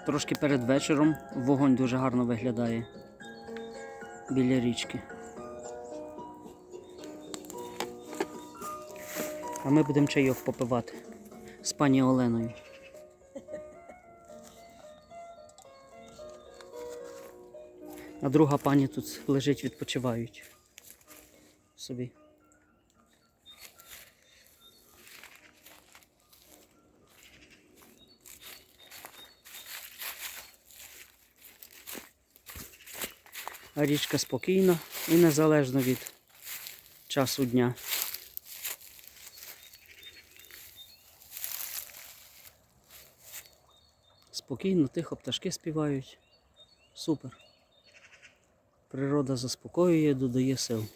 Трошки перед вечором вогонь дуже гарно виглядає біля річки. А ми будемо чайок попивати з пані Оленою. А друга пані тут лежить, відпочивають собі. А річка спокійна і незалежно від часу дня. Спокійно, тихо, пташки співають. Супер. Природа заспокоює, додає сил.